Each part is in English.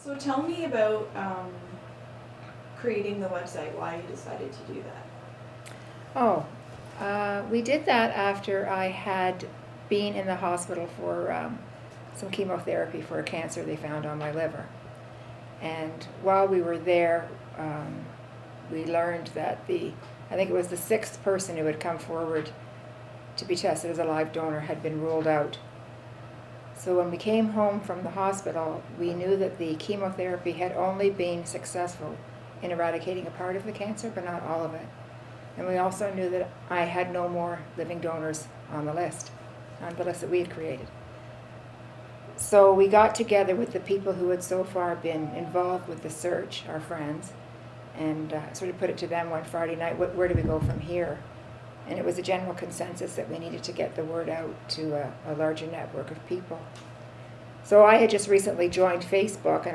So tell me about creating the website, why you decided to do that. Oh, we did that after I had been in the hospital for some chemotherapy for a cancer they found on my liver. And while we were there, we learned that I think it was the sixth person who had come forward to be tested as a live donor had been ruled out. So when we came home from the hospital, we knew that the chemotherapy had only been successful in eradicating a part of the cancer, but not all of it. And we also knew that I had no more living donors on the list that we had created. So we got together with the people who had so far been involved with the search, our friends, and sort of put it to them one Friday night, where do we go from here? And it was a general consensus that we needed to get the word out to a larger network of people. So I had just recently joined Facebook, and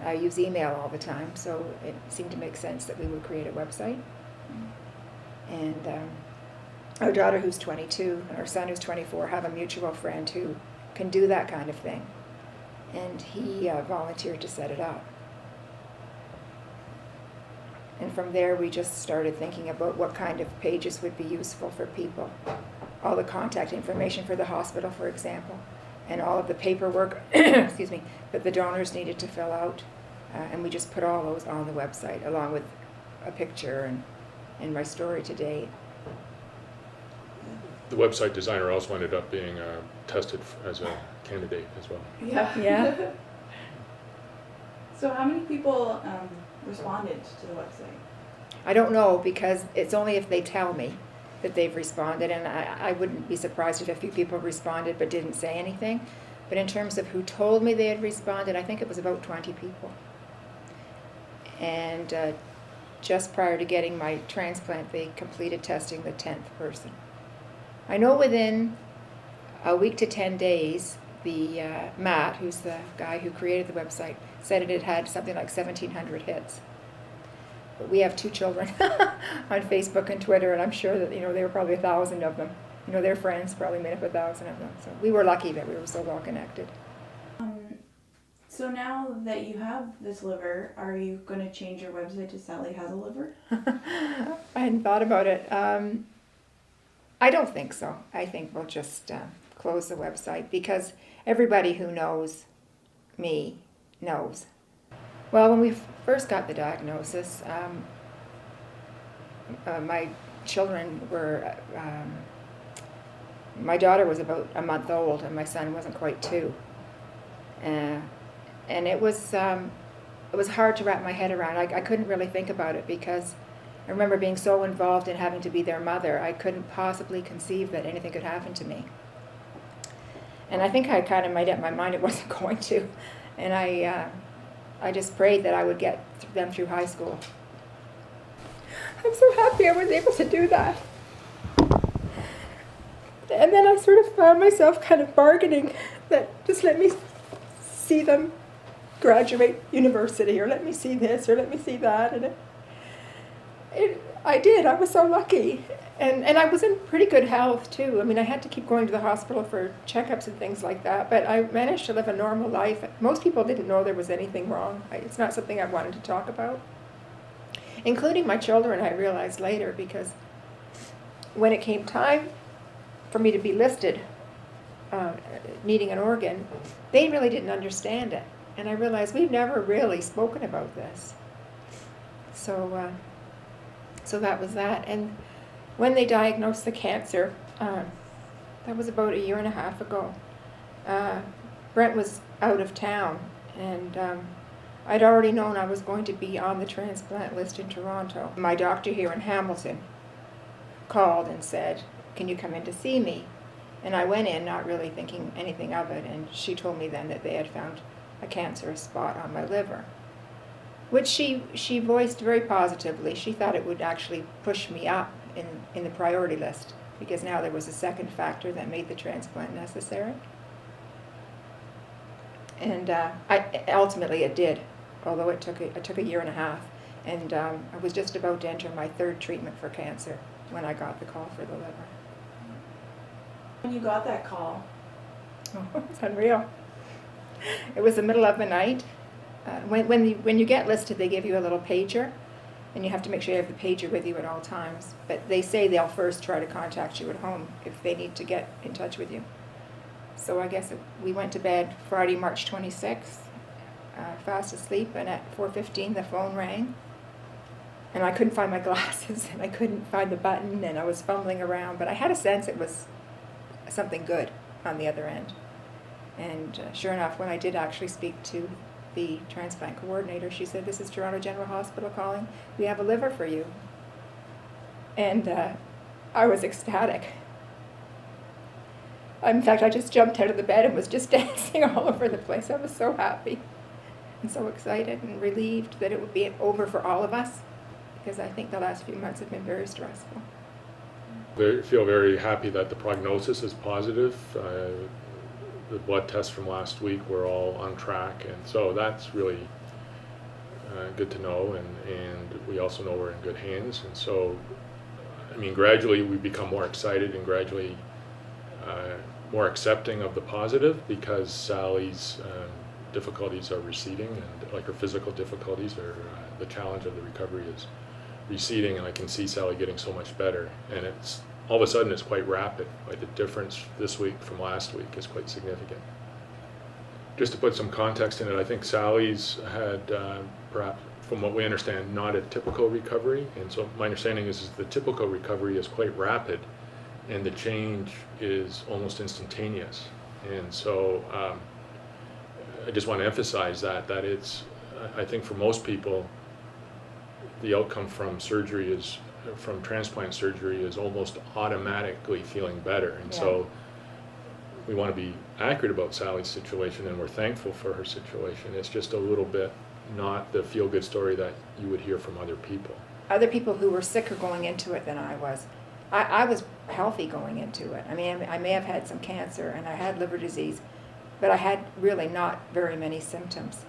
I use email all the time, so it seemed to make sense that we would create a website. And our daughter, who's 22, and our son, who's 24, have a mutual friend who can do that kind of thing. And he volunteered to set it up. And from there, we just started thinking about what kind of pages would be useful for people. All the contact information for the hospital, for example, and all of the paperwork excuse me, that the donors needed to fill out. And we just put all those on the website, along with a picture and my story to date. The website designer also ended up being tested as a candidate as well. Yeah. Yeah. So how many people responded to the website? I don't know, because it's only if they tell me that they've responded, and I wouldn't be surprised if a few people responded but didn't say anything. But in terms of who told me they had responded, I think it was about 20 people. And just prior to getting my transplant, they completed testing the 10th person. I know within a week to 10 days, the Matt, who's the guy who created the website, said it had something like 1,700 hits. But we have 2 children on Facebook and Twitter, and I'm sure that there were probably 1,000 of them. Their friends probably made up 1,000 of them. So we were lucky that we were so well connected. So now that you have this liver, are you going to change your website to Sally Has a Liver? I hadn't thought about it. I don't think so. I think we'll just close the website, because everybody who knows me knows. Well, when we first got the diagnosis, my children were, my daughter was about a month old and my son wasn't quite 2. And it was hard to wrap my head around. I couldn't really think about it, because I remember being so involved in having to be their mother. I couldn't possibly conceive that anything could happen to me. And I think I kind of made up my mind it wasn't going to. And I just prayed that I would get them through high school. I'm so happy I was able to do that. And then I sort of found myself kind of bargaining that just let me see them graduate university, or let me see this, or let me see that. And I did. I was so lucky. And I was in pretty good health, too. I mean, I had to keep going to the hospital for checkups and things like that, but I managed to live a normal life. Most people didn't know there was anything wrong. It's not something I wanted to talk about, including my children, I realized later, because when it came time for me to be listed needing an organ, they really didn't understand it. And I realized we've never really spoken about this. So that was that. And when they diagnosed the cancer, that was about 1.5 years ago, Brent was out of town, and I'd already known I was going to be on the transplant list in Toronto. My doctor here in Hamilton called and said, "Can you come in to see me?" And I went in not really thinking anything of it, and she told me then that they had found a cancerous spot on my liver, which she voiced very positively. She thought it would actually push me up in the priority list, because now there was a second factor that made the transplant necessary. And ultimately it did, although it took 1.5 years. And I was just about to enter my 3rd treatment for cancer when I got the call for the liver. When you got that call, Oh, it's unreal. It was the middle of the night, When you get listed, they give you a little pager, and you have to make sure you have the pager with you at all times. But they say they'll first try to contact you at home if they need to get in touch with you. So I guess we went to bed Friday, March 26th, fast asleep, and at 4:15 the phone rang. And I couldn't find my glasses, and I couldn't find the button, and I was fumbling around. But I had a sense it was something good on the other end. And sure enough, when I did actually speak to the transplant coordinator, she said, "This is Toronto General Hospital calling. We have a liver for you." And I was ecstatic. In fact, I just jumped out of the bed and was just dancing all over the place. I was so happy and so excited and relieved that it would be over for all of us, because I think the last few months have been very stressful. I feel very happy that the prognosis is positive. The blood tests from last week were all on track, and so that's really good to know, and we also know we're in good hands. And so, I mean, gradually we become more excited and gradually more accepting of the positive, because Sally's difficulties are receding, and like her physical difficulties, or the challenge of the recovery is receding, and I can see Sally getting so much better, and it's all of a sudden it's quite rapid. Like the difference this week from last week is quite significant. Just to put some context in it, I think Sally's had perhaps, from what we understand, not a typical recovery, and so my understanding is the typical recovery is quite rapid, and the change is almost instantaneous. And so I just want to emphasize that it's, I think for most people, the outcome from surgery is, from transplant surgery, is almost automatically feeling better. And so we want to be accurate about Sally's situation, and we're thankful for her situation. It's just a little bit not the feel-good story that you would hear from other people. Other people who were sicker going into it than I was. I was healthy going into it. I mean, I may have had some cancer and I had liver disease, but I had really not very many symptoms.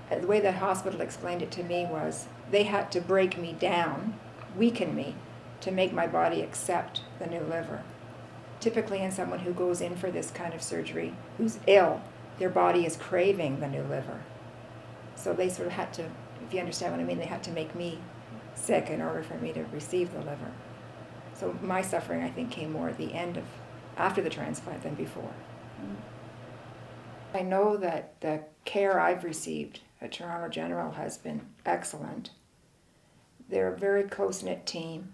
The way the hospital explained it to me was they had to break me down, weaken me, to make my body accept the new liver. Typically in someone who goes in for this kind of surgery, who's ill, their body is craving the new liver. So they sort of had to, if you understand what I mean, they had to make me sick in order for me to receive the liver. So my suffering, I think, came more at the end of, after the transplant than before. I know that the care I've received at Toronto General has been excellent. They're a very close-knit team.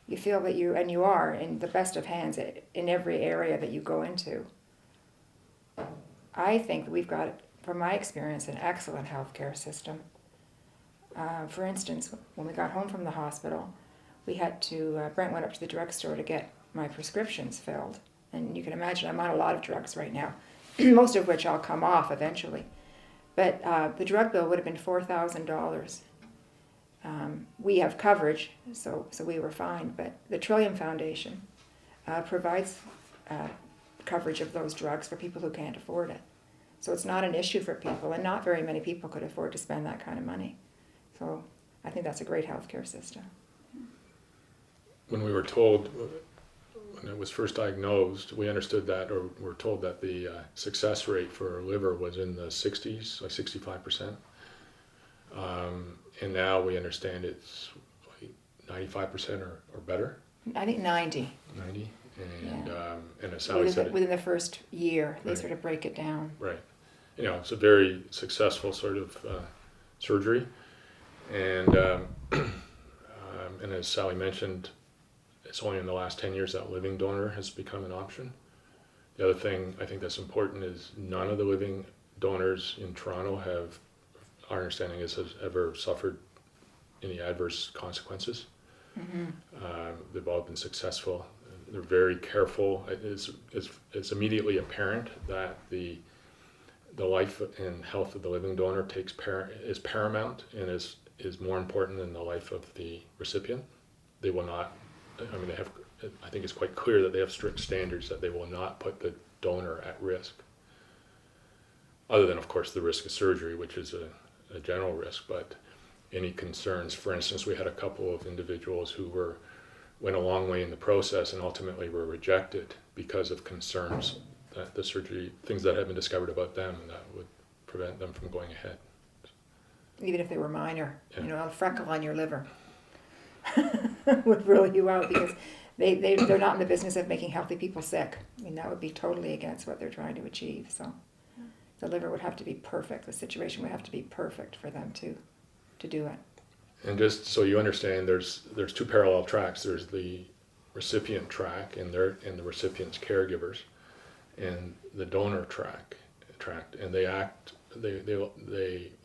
You feel that you are in the best of hands in every area that you go into. I think we've got, from my experience, an excellent healthcare system. For instance, when we got home from the hospital, we had to, Brent went up to the drugstore to get my prescriptions filled. And you can imagine I'm on a lot of drugs right now, most of which I'll come off eventually. But the drug bill would have been $4,000. We have coverage, so we were fine. But the Trillium Foundation provides coverage of those drugs for people who can't afford it. So it's not an issue for people, and not very many people could afford to spend that kind of money. So I think that's a great healthcare system. When we were told, when it was first diagnosed, we understood that, or were told that the success rate for her liver was in the 60s, like 65%. And now we understand it's like 95% or better. I think 90. 90, and as Sally said, within the first year, they right. sort of break it down. Right. You know, it's a very successful sort of surgery, and as Sally mentioned, it's only in the last 10 years that living donor has become an option. The other thing I think that's important is none of the living donors in Toronto have, our understanding is, has ever suffered any adverse consequences. Mm-hmm. They've all been successful. They're very careful. It's immediately apparent that the life and health of the living donor is paramount and is more important than the life of the recipient. They will not, I mean, I think it's quite clear that they have strict standards that they will not put the donor at risk. Other than, of course, the risk of surgery, which is a general risk, but any concerns. For instance, we had a couple of individuals who went a long way in the process and ultimately were rejected because of concerns the surgery, things that have been discovered about them that would prevent them from going ahead. Even if they were minor, Yeah. a freckle on your liver would rule you out, because they're not in the business of making healthy people sick. I mean, that would be totally against what they're trying to achieve. So the liver would have to be perfect. The situation would have to be perfect for them to do it. And just so you understand, there's two parallel tracks. There's the recipient track and the recipient's caregivers, and the donor tract, and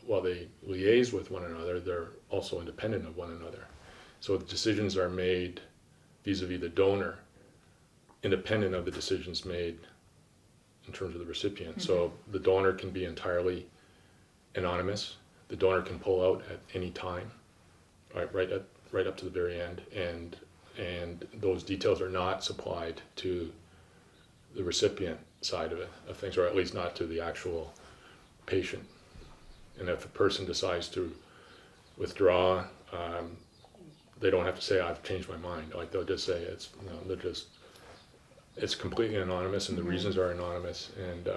while they liaise with one another, they're also independent of one another. So the decisions are made vis-a-vis the donor, independent of the decisions made in terms of the recipient. Mm-hmm. So the donor can be entirely anonymous. The donor can pull out at any time, right up to the very end, and those details are not supplied to the recipient side of things, or at least not to the actual patient. And if a person decides to withdraw, they don't have to say, "I've changed my mind." Like, they'll just say it's completely anonymous, and the reasons are anonymous and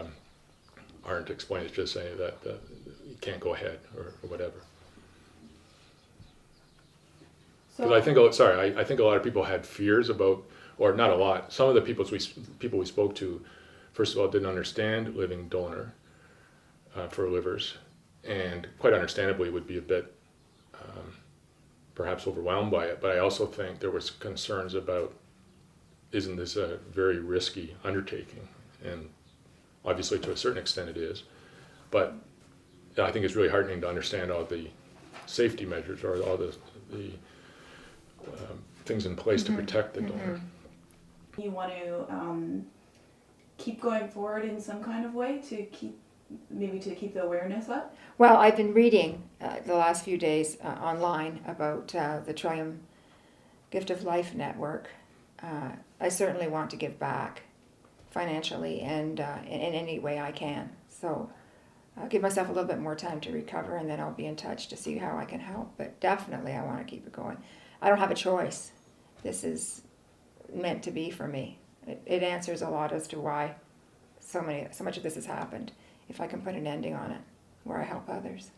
aren't explained. It's just saying that you can't go ahead or whatever. Because I think a lot of people had fears about, or not a lot. Some of the people we spoke to, first of all, didn't understand living donor for livers, and quite understandably would be a bit perhaps overwhelmed by it. But I also think there was concerns about, isn't this a very risky undertaking? And obviously to a certain extent it is. But I think it's really heartening to understand all the safety measures, or all the things in place to protect the donor. You want to keep going forward in some kind of way to keep the awareness up? Well, I've been reading the last few days online about the Trillium Gift of Life Network. I certainly want to give back financially and in any way I can. So I'll give myself a little bit more time to recover, and then I'll be in touch to see how I can help. But definitely I want to keep it going. I don't have a choice. This is meant to be for me. It answers a lot as to why so much of this has happened, if I can put an ending on it, where I help others.